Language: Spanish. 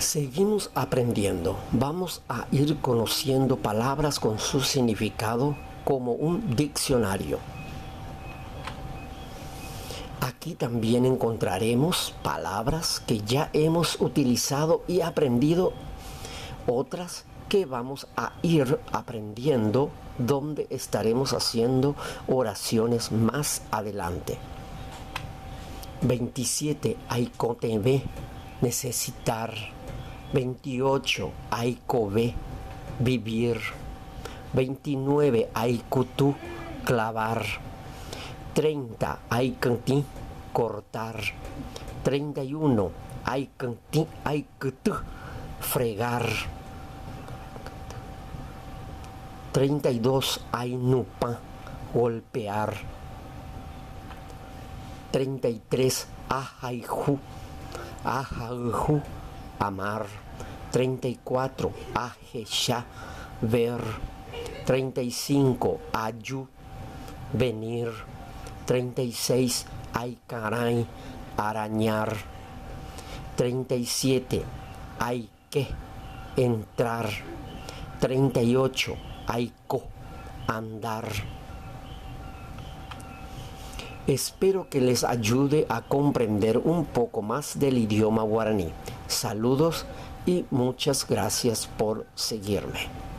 Seguimos aprendiendo. Vamos a ir conociendo palabras con su significado como un diccionario. Aquí también encontraremos palabras que ya hemos utilizado y aprendido, otras que vamos a ir aprendiendo, donde estaremos haciendo oraciones más adelante. 27. Aikotebe, necesitar. 28. Aikove, vivir. 29. Aikutu, clavar. 30. Aikanti, cortar. 31. Aikanti, aikutu, fregar. 32. Ainupa, golpear. 33. Ajaiju, ajaju, amar. 34. Ajesha, ver. 35. Ayu, venir. 36. Aikarai, arañar. 37. Aike, entrar. 38. Aiko, andar. Espero que les ayude a comprender un poco más del idioma guaraní. Saludos y muchas gracias por seguirme.